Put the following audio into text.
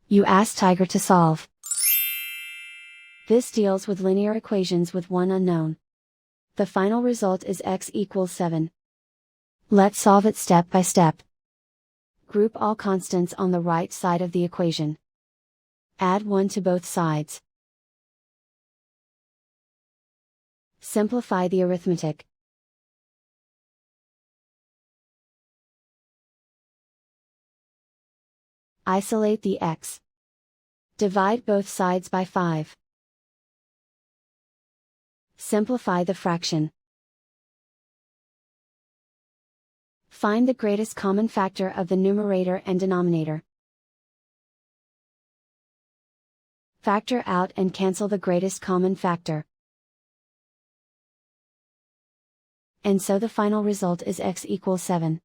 You ask Tiger to solve. This deals with linear equations with one unknown. The final result is x equals 7. Let's solve it step by step. Group all constants on the right side of the equation. Add 1 to both sides. Simplify the arithmetic. Isolate the x. Divide both sides by 5. Simplify the fraction. Find the greatest common factor of the numerator and denominator. Factor out and cancel the greatest common factor. And so the final result is x equals 7.